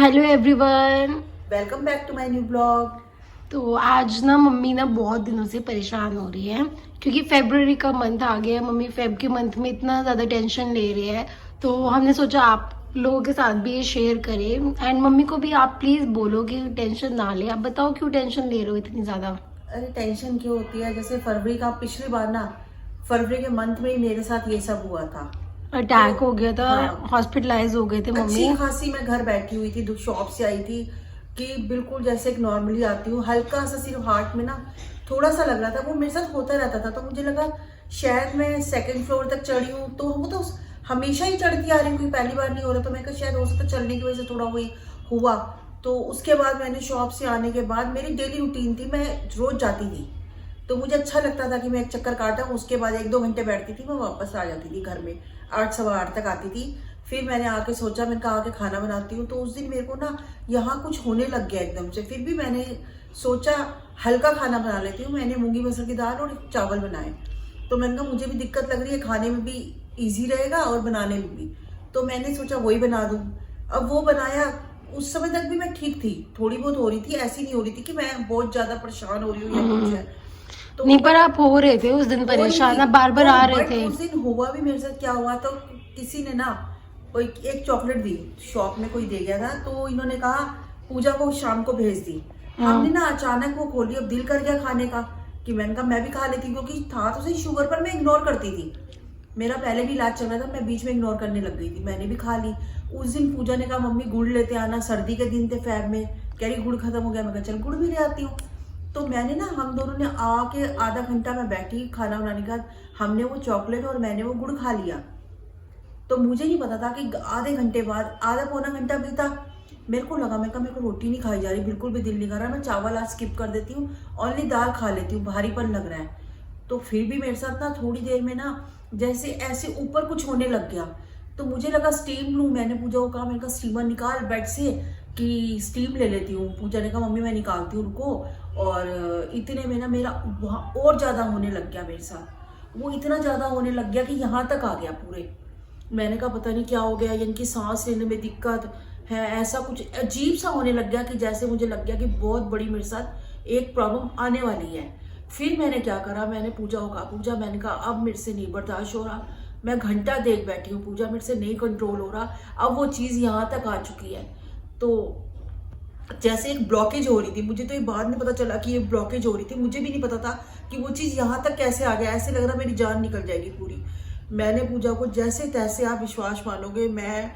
Hello everyone. Welcome back to my new blog. तो आज ना मम्मी ना बहुत दिनों से परेशान हो रही है क्योंकि फेब्रुअरी का मंथ आ गया है। मम्मी फेब के मंथ में इतना ज़्यादा टेंशन ले रही है, तो हमने सोचा आप लोगों के साथ भी ये शेयर करें। एंड मम्मी को भी आप प्लीज़ बोलो कि टेंशन ना ले। आप बताओ क्यों टेंशन ले रहे हो इतनी ज़्यादा? अरे टेंशन क्यों होती है? जैसे फरवरी का पिछली बार ना, फरवरी के मंथ में ही मेरे साथ ये सब हुआ था। अटैक तो हो गया था, हाँ, हॉस्पिटलाइज हो गए थे मम्मी। अच्छी खासी मैं घर बैठी हुई थी, शॉप से आई थी कि बिल्कुल जैसे एक नॉर्मली आती हूँ, हल्का सा सिर्फ हार्ट में ना थोड़ा सा लग रहा था। वो मेरे साथ होता रहता था, तो मुझे लगा शायद मैं सेकंड फ्लोर तक चढ़ी हूँ, तो वो तो हमेशा ही चढ़ती आ रही हूँ, कोई पहली बार नहीं हो रहा। तो मैं कहा शायद हो सकता चलने की वजह से थोड़ा वही हुआ। तो उसके बाद मैंने शॉप से आने के बाद मेरी डेली रूटीन थी, मैं रोज जाती थी, तो मुझे अच्छा लगता था कि मैं एक चक्कर काटा, उसके बाद 1-2 घंटे बैठती थी, मैं वापस आ जाती थी घर में। 8 सवा 8 तक आती थी। फिर मैंने आके सोचा, मैंने कहा आके खाना बनाती हूँ। तो उस दिन मेरे को ना यहाँ कुछ होने लग गया एकदम से। फिर भी मैंने सोचा हल्का खाना बना लेती हूँ। मैंने मूंगी मसर की दाल और चावल बनाए। तो मैंने कहा मुझे भी दिक्कत लग रही है, खाने में भी ईजी रहेगा और बनाने में भी, तो मैंने सोचा वही बना दूँ। अब वो बनाया। उस समय तक भी मैं ठीक थी, थोड़ी बहुत हो रही थी, ऐसी नहीं हो रही थी कि मैं बहुत ज्यादा परेशान हो रही हूँ या कुछ है। तो नहीं, पर आप हो रहे थे उस दिन हो रही परेशान, थी। आप बार बार तो आ रहे बट थे। उस दिन हुआ भी मेरे साथ क्या हुआ, तो किसी ने ना कोई एक चॉकलेट दी, शॉप में कोई दे गया था, तो इन्होंने कहा पूजा को शाम को भेज दी। हमने ना अचानक वो खोली, अब दिल कर गया खाने का कि मैंने कहा मैं भी खा लेती, क्योंकि था तो सही शुगर, पर मैं इग्नोर करती थी। मेरा पहले भी इलाज चल रहा था, मैं बीच में इग्नोर करने लग गई थी। मैंने भी खा ली। उस दिन पूजा ने कहा मम्मी गुड़ लेते आना, सर्दी के दिन थे फैब में, कह रही गुड़ खत्म हो गया। मैं कहा चल गुड़ भी ले आती हूँ। तो मैंने ना, हम दोनों ने आके आधा घंटा मैं बैठी खाना बनाने के बाद, हमने वो चॉकलेट और मैंने वो गुड़ खा लिया। तो मुझे नहीं पता था कि आधे घंटे बाद, आधा पौना घंटा बीता, मेरे को लगा, मैं कहा मेरे को रोटी नहीं खाई जा रही, बिल्कुल भी दिल नहीं कर रहा, मैं चावल आज स्किप कर देती हूँ, ओनली दाल खा लेती हूँ, भारीपन लग रहा है। तो फिर भी मेरे साथ ना थोड़ी देर में ना जैसे ऐसे ऊपर कुछ होने लग गया। तो मुझे लगा स्टीम लूँ। मैंने पूजा को कहा, मैंने कहा स्टीमर निकाल बेड से कि स्टीम ले लेती हूँ। पूजा ने कहा मम्मी मैं निकालती हूँ, रुको। और इतने में ना मेरा वहाँ और ज़्यादा होने लग गया मेरे साथ। वो इतना ज़्यादा होने लग गया कि यहाँ तक आ गया पूरे। मैंने कहा पता नहीं क्या हो गया, यानी कि सांस लेने में दिक्कत है, ऐसा कुछ अजीब सा होने लग गया कि जैसे मुझे लग गया कि बहुत बड़ी मेरे साथ एक प्रॉब्लम आने वाली है। फिर मैंने क्या करा, मैंने पूजा को कहा पूजा, मैंने कहा अब मेरे से नहीं बर्दाश्त हो रहा। मैं घंटा देख बैठी हूँ पूजा, मेरे से नहीं कंट्रोल हो रहा, अब वो चीज़ यहाँ तक आ चुकी है। तो जैसे एक ब्लॉकेज हो रही थी, मुझे तो ये बाद में पता चला कि ये ब्लॉकेज हो रही थी, मुझे भी नहीं पता था कि वो चीज़ यहाँ तक कैसे आ गया। ऐसे लग रहा मेरी जान निकल जाएगी पूरी। मैंने पूजा को जैसे तैसे, आप विश्वास मानोगे, मैं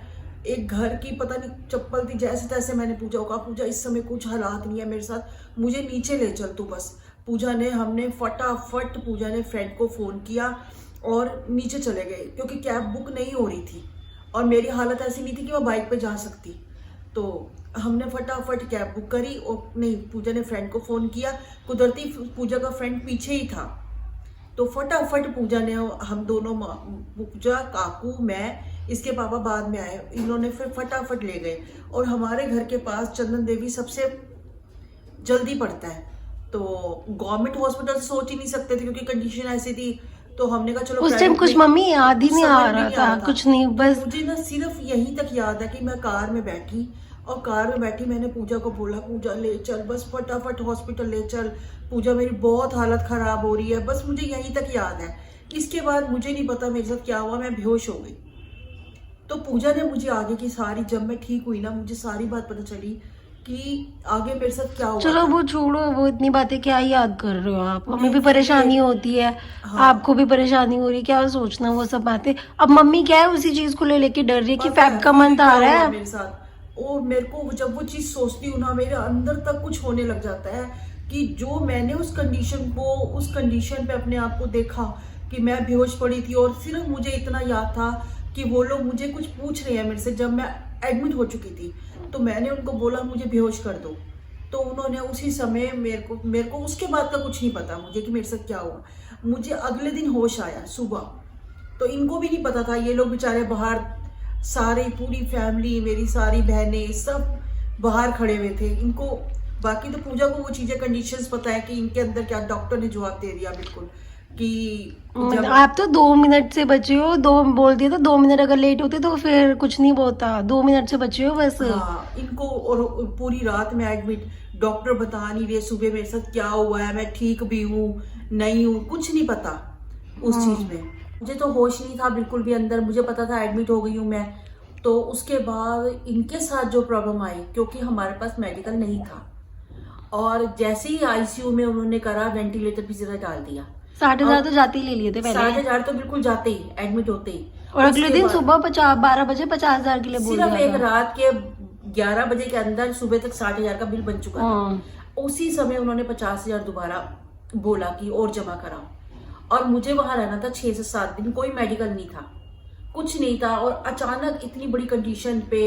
एक घर की पता नहीं चप्पल थी, जैसे तैसे मैंने पूजा को कहा पूजा इस समय कुछ हालात नहीं है मेरे साथ, मुझे नीचे ले चल तू बस। पूजा ने, हमने फटाफट पूजा ने फ्रेंड को फ़ोन किया और नीचे चले गए, क्योंकि कैब बुक नहीं हो रही थी और मेरी हालत ऐसी नहीं थी कि मैं बाइक पे जा सकती। तो हमने फटाफट कैब बुक करी और नहीं, पूजा ने फ्रेंड को फ़ोन किया। कुदरती पूजा का फ्रेंड पीछे ही था, तो फटाफट पूजा ने, हम दोनों, पूजा, काकू, मैं, इसके पापा बाद में आए, इन्होंने फिर फटाफट ले गए। और हमारे घर के पास चंदन देवी सबसे जल्दी पड़ता है, तो गवर्नमेंट हॉस्पिटल सोच ही नहीं सकते थे क्योंकि कंडीशन ऐसी थी। तो हमने कहा चलो उस टाइम कुछ मम्मी याद ही नहीं आ रहा था, कुछ नहीं, तो बस मुझे ना सिर्फ यहीं तक याद है कि मैं कार में बैठी, और कार में बैठी मैंने पूजा को बोला पूजा ले चल बस, फटाफट हॉस्पिटल ले चल पूजा, मेरी बहुत हालत खराब हो रही है, बस मुझे यहीं तक याद है। इसके बाद मुझे नहीं पता मेरे साथ क्या हुआ, मैं बेहोश हो गई। तो पूजा ने मुझे आगे की सारी, जब मैं ठीक हुई ना, मुझे सारी बात पता चली कि आगे मेरे साथ क्या हुआ चलो था। वो छोड़ो, वो इतनी बातें क्या याद कर रहे हो आप? हमें भी नहीं, फिर परेशानी होती है, हाँ, आपको भी परेशानी हो रही है, क्या सोचना वो सब बातें। अब मम्मी क्या है, उसी चीज को ले लेके डर रही है कि पता फैब है का फिर मंथ क्या आ रहा हुआ है। मेरे साथ। और मेरे को जब वो चीज सोचती हूँ ना, मेरे अंदर तक कुछ होने लग जाता है कि जो मैंने उस कंडीशन पे अपने आप को देखा कि मैं बेहोश पड़ी थी, और सिर्फ मुझे इतना याद था कि वो लोग मुझे कुछ पूछ रहे हैं मेरे से, जब मैं एडमिट हो चुकी थी। तो मैंने उनको बोला मुझे बेहोश कर दो, तो उन्होंने उसी समय मेरे को उसके बाद का कुछ नहीं पता मुझे कि मेरे साथ क्या हुआ। मुझे अगले दिन होश आया सुबह। तो इनको भी नहीं पता था, ये लोग बेचारे बाहर, सारे पूरी फैमिली, मेरी सारी बहनें सब बाहर खड़े हुए थे। इनको बाकी तो पूजा को वो चीज़ें, कंडीशंस पता है कि इनके अंदर क्या, डॉक्टर ने जवाब दे दिया बिल्कुल कि आप तो 2 मिनट से बचे हो, 2 बोल दिया था, 2 मिनट अगर लेट होते तो फिर कुछ नहीं होता, 2 मिनट से बचे हो बस। हाँ, इनको और पूरी रात में एडमिट, डॉक्टर बता नहीं रहे सुबह मेरे साथ क्या हुआ है, मैं ठीक भी हूँ नहीं हूँ, कुछ नहीं पता उस चीज में। मुझे तो होश नहीं था बिल्कुल भी अंदर, मुझे पता था एडमिट हो गई हूँ मैं। तो उसके बाद इनके साथ जो प्रॉब्लम आई, क्योंकि हमारे पास मेडिकल नहीं था, और जैसे ही आईसीयू में उन्होंने करा, वेंटिलेटर पे सीधा डाल दिया। 60,000 तो जाते ही ले लिए थे पहले। 60,000 तो बिल्कुल जाते ही, एडमिट होते ही। और अगले उसके दिन बाद सुबह 12 बजे 50,000 के लिए बोल सिर्फ दिया एक था। रात के 11 बजे के अंदर सुबह तक 60,000 का बिल बन चुका था। उसी समय उन्होंने 50,000 दोबारा बोला कि और जमा कराओ, और मुझे वहां रहना था 6 से 7 दिन, कोई मेडिकल नहीं था, कुछ नहीं था। और अचानक इतनी बड़ी कंडीशन पे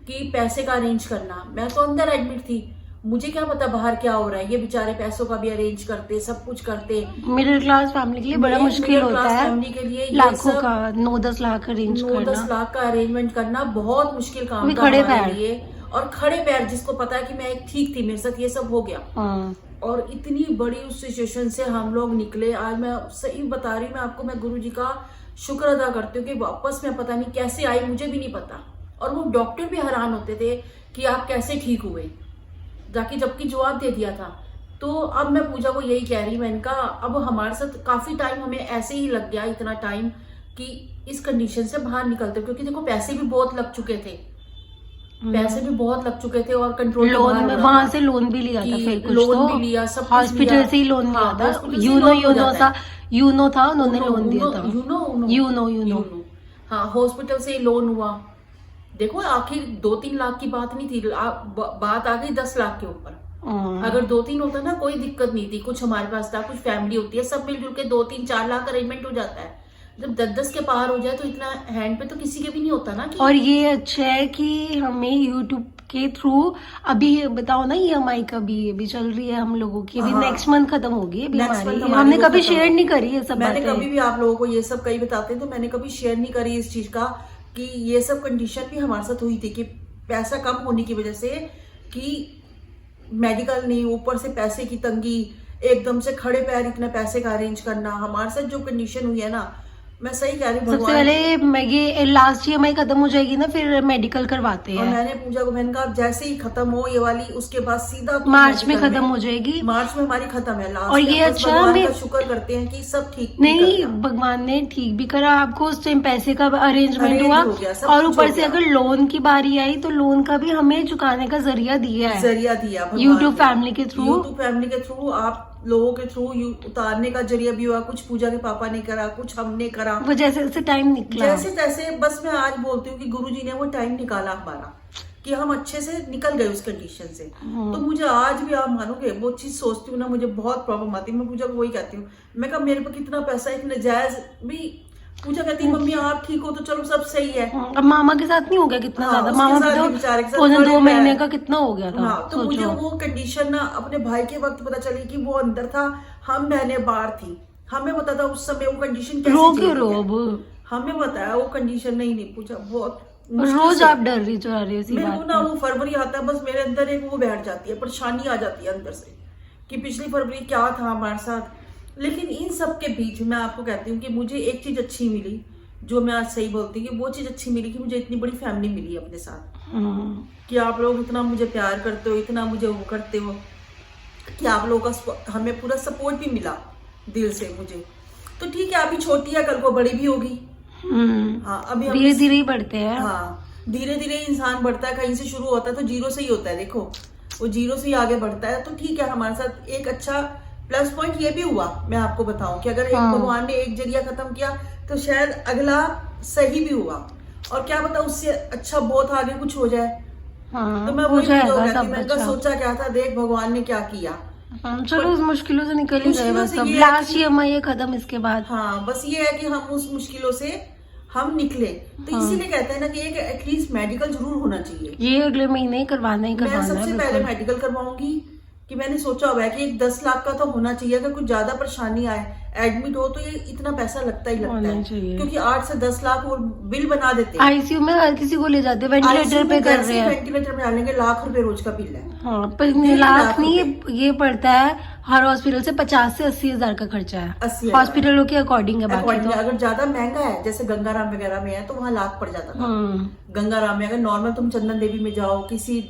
कि पैसे का अरेंज करना, मैं तो अंदर एडमिट थी, मुझे क्या पता बाहर क्या हो रहा है। ये बेचारे पैसों का भी अरेंज करते, सब कुछ करते। मिडिल क्लास फैमिली के लिए बड़ा मुश्किल होता है, फैमिली के लिए लाखों का 9-10 लाख अरेंज 9-10 लाख का अरेंजमेंट करना बहुत मुश्किल काम था खड़े हमारे पैर लिए। और खड़े पैर, जिसको पता है कि मैं एक ठीक थी, मेरे साथ ये सब हो गया। और इतनी बड़ी उस सिचुएशन से हम लोग निकले। आज मैं सही बता रही हूँ मैं आपको, मैं गुरुजी का शुक्र अदा करती हूँ कि वापस मैं पता नहीं कैसे आई, मुझे भी नहीं पता। और वो डॉक्टर भी हैरान होते थे कि आप कैसे ठीक हुए, जाके जबकि जवाब दे दिया था। तो अब मैं पूजा को यही कह रही, मैंने कहा अब हमारे साथ काफी टाइम हमें ऐसे ही लग गया, इतना टाइम कि इस कंडीशन से बाहर निकलते, क्योंकि देखो पैसे भी बहुत लग चुके थे, पैसे भी बहुत लग चुके थे, और कंट्रोल लोन में वहां से लोन भी लिया था, फिर कुछ लोन तो भी लिया, सब हॉस्पिटल से ही लोन लिया था। यूनो था, उन्होंने लोन दिया था। यूनो हाँ, हॉस्पिटल से लोन हुआ। देखो आखिर 2-3 लाख की बात नहीं थी, बात आ गई 10 लाख के ऊपर। अगर 2-3 होता ना कोई दिक्कत नहीं थी, कुछ हमारे पास था, कुछ फैमिली होती है, सब मिलजुल के 2-3-4 लाख अरेंजमेंट हो जाता है। जब 10-10 के पार हो जाए तो इतना हैंड पे तो किसी के भी नहीं होता ना कि। और ये अच्छा है कि हमें यूट्यूब के थ्रू अभी बताओ ना, EMI का भी अभी चल रही है हम लोगों की, अभी नेक्स्ट मंथ खत्म होगी अभी हमारी। हमने कभी शेयर नहीं करी है सब मैंने बातें। कभी भी आप लोगों को ये सब कई बताते हैं, तो मैंने कभी शेयर नहीं करी इस चीज का कि ये सब कंडीशन भी हमारे साथ हुई थी, कि पैसा कम होने की वजह से, कि मेडिकल नहीं, ऊपर से पैसे की तंगी, एकदम से खड़े पैर इतना पैसे का अरेंज करना, हमारे साथ जो कंडीशन हुई है ना, मैं सही कह रही हूँ। सबसे पहले मैं ये लास्ट EMI खत्म हो जाएगी ना, फिर मेडिकल करवाते और हैं। मैंने पूजा को मैंने कहा जैसे ही खत्म हो ये वाली, उसके बाद सीधा मार्च में खत्म हो जाएगी। मार्च में हमारी खत्म है लास्ट। और ये अच्छा, भगवान का शुक्र करते हैं कि सब ठीक नहीं, भगवान ने ठीक भी करा आपको, उस टाइम पैसे का अरेंजमेंट हुआ, और ऊपर से अगर लोन की बारी आई तो लोन का भी हमें चुकाने का जरिया दिया यूट्यूब फैमिली के थ्रू। यूट्यूब फैमिली के थ्रू, आप लोगों के थ्रू उतारने का जरिया भी हुआ। कुछ पूजा के पापा ने करा, कुछ हमने करा, वो जैसे जैसे टाइम निकला, जैसे तैसे। बस मैं आज बोलती हूँ कि गुरुजी ने वो टाइम निकाला हमारा, कि हम अच्छे से निकल गए उस कंडीशन से। तो मुझे आज भी, आप मानोगे, वो चीज सोचती हूँ ना, मुझे बहुत प्रॉब्लम आती है। मैं पूजा को वही कहती हूँ, मैं कहा मेरे पे कितना पैसा, एक नजायज भी। पूजा कहती है मम्मी आप ठीक हो तो चलो सब सही है। अब मामा के साथ नहीं हो गया कितना ज्यादा, मामा पे तो पौने 2 महीने का कितना हो गया था। हाँ, तो मुझे वो कंडीशन ना अपने भाई के वक्त पता चली कि वो अंदर था, हम बहनें बाहर थी, हमें पता था उस समय वो कंडीशन कैसे रो हमें बताया वो कंडीशन नहीं पूछा। बहुत रोज आप डर रही चुरा रही हो मेरे को ना, वो फरवरी आता है बस मेरे अंदर एक वो बैठ जाती है, परेशानी आ जाती है अंदर से कि पिछली फरवरी क्या था हमारे साथ। लेकिन इन सब के बीच मैं आपको कहती हूँ कि मुझे एक चीज अच्छी मिली, जो मैं आज सही बोलती हूँ कि वो चीज अच्छी मिली कि मुझे इतनी बड़ी फैमिली मिली अपने साथ, कि आप लोग इतना मुझे प्यार करते हो, इतना मुझे वो करते हो, कि आप लोगों का हमें पूरा सपोर्ट भी मिला दिल से मुझे। तो ठीक है, अभी छोटी है, कल को बड़ी भी होगी। हाँ, अभी धीरे धीरे ही बढ़ते हैं। हाँ, धीरे धीरे इंसान बढ़ता है, कहीं से शुरू होता है तो जीरो से ही होता है। देखो वो जीरो से ही आगे बढ़ता है। तो ठीक है, हमारे साथ एक अच्छा प्लस पॉइंट ये भी हुआ, मैं आपको बताऊं कि अगर एक भगवान ने एक जरिया खत्म किया तो शायद अगला सही भी हुआ, और क्या पता उससे अच्छा बहुत आगे कुछ हो जाए। तो मैं वही मैंने सोचा क्या था, देख भगवान ने क्या किया। चलो उस मुश्किलों से निकल ही गए, बस अब लास्ट EMI खत्म इसके बाद। हाँ, बस ये है कि हम उस मुश्किलों से हम निकले। तो इसीलिए कहते हैं ना कि एक एटलीस्ट मेडिकल जरूर होना चाहिए। ये अगले महीने ही करवाना है। मैं सबसे पहले मेडिकल करवाऊंगी कि मैंने सोचा हुआ है कि एक 10 लाख का तो होना चाहिए, अगर कुछ ज्यादा परेशानी आए एडमिट हो तो ये इतना पैसा लगता ही लगता होना है, चाहिए। क्योंकि 8 से 10 लाख वो बिल बना देते हैं। आईसीयू में हर किसी को ले जाते हैं, वेंटिलेटर पे कर रहे हैं। वेंटिलेटर में डालेंगे, लाख रुपए रोज का बिल है। हाँ, पर 1.5 लाख लाख नहीं, रुपए। ये पड़ता है हर हॉस्पिटल से 50 से 80 हजार का खर्चा है, 80,000। हॉस्पिटलों के अकॉर्डिंग है। बाकी According- तो अगर ज्यादा महंगा है जैसे गंगाराम वगैरह में है तो वहाँ लाख पड़ जाता था। गंगाराम में अगर नॉर्मल तुम चंदन देवी में जाओ, किसी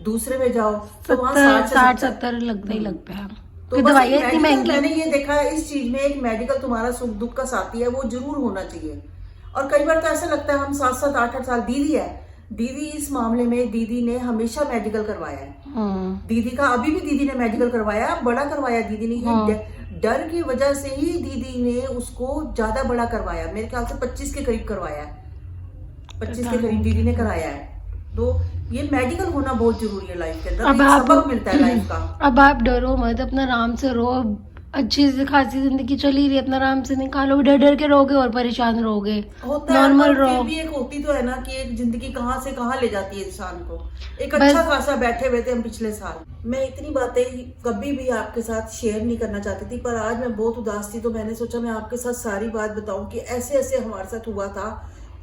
दूसरे में जाओ तो वहाँ 60-70 लगता ही लगता है। तो फिर बस दवाइयाँ एक इतनी medical महंगी। मैंने ये देखा है इस चीज में, एक मेडिकल तुम्हारा सुख दुख का साथी है, वो जरूर होना चाहिए। और कई बार तो ऐसा लगता है हम 7-7 8-8 साल, दीदी है, दीदी इस मामले में दीदी ने हमेशा मेडिकल करवाया है। दीदी का अभी भी दीदी ने मेडिकल करवाया, बड़ा करवाया दीदी ने। ये डर की वजह से ही दीदी ने उसको ज्यादा बड़ा करवाया, मेरे ख्याल से 25 के करीब करवाया है, 25 के करीब दीदी ने कराया है। तो ये मेडिकल होना बहुत जरूरी है लाइफ के अंदर, अब एक आप सबक मिलता है लाइफ का। अब आप डरो मत, अपना आराम से रहो, अच्छी से खासी जिंदगी चली रही, अपना आराम से निकालो। डर डर के रहोगे और परेशान रहोगे, होता है, नॉर्मल पर रहो। फिर भी एक होती तो है ना कि एक जिंदगी कहाँ से कहाँ ले जाती है इंसान को। एक अच्छा खासा बैठे हुए थे हम पिछले साल, मैं इतनी बातें कभी भी आपके साथ शेयर नहीं करना चाहती थी, पर आज मैं बहुत उदास थी तो मैंने सोचा मैं आपके साथ सारी बात बताऊं कि ऐसे ऐसे हमारे साथ हुआ था,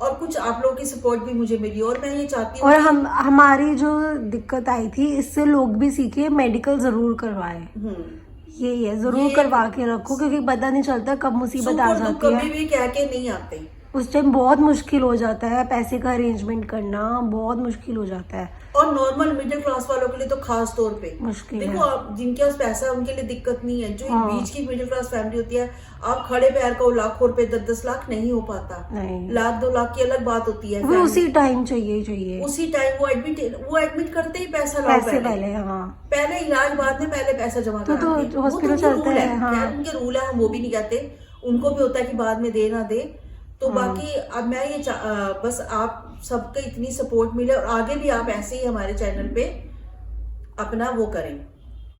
और कुछ आप लोगों की सपोर्ट भी मुझे मिली। और मैं ये चाहती हूँ और हमारी जो दिक्कत आई थी, इससे लोग भी सीखे, मेडिकल जरूर करवाए। यही है, जरूर करवा के रखो, क्योंकि पता नहीं चलता कब मुसीबत आ जाती है। कभी भी कह के नहीं आते, उस टाइम बहुत मुश्किल हो जाता है, पैसे का अरेंजमेंट करना बहुत मुश्किल हो जाता है। और नॉर्मल मिडिल क्लास वालों के लिए तो खास तौर पे मुश्किल देखो, है। आप जिनके पास पैसा है उनके लिए दिक्कत नहीं है, जो हाँ। बीच की मिडिल क्लास फैमिली होती है, आप खड़े पैर का लाखों रुपए 10-10 लाख नहीं हो पाता, नहीं, 1-2 लाख की अलग बात होती है। वो उसी टाइम चाहिए उसी टाइम वो एडमिट करते ही पैसा लाओ, पैसे पहले। हाँ, पहले इलाज बाद में, पहले पैसा जमा तो कराते हैं। हॉस्पिटल वो तो उनके चलते रूल हैं। है, हाँ। खैर उनके रूल है, हम वो भी नहीं कहते, उनको भी होता है कि बाद में दे ना दे। तो बाकी अब मैं ये बस आप सबके इतनी सपोर्ट मिले और आगे भी आप ऐसे ही हमारे चैनल पे अपना वो करें।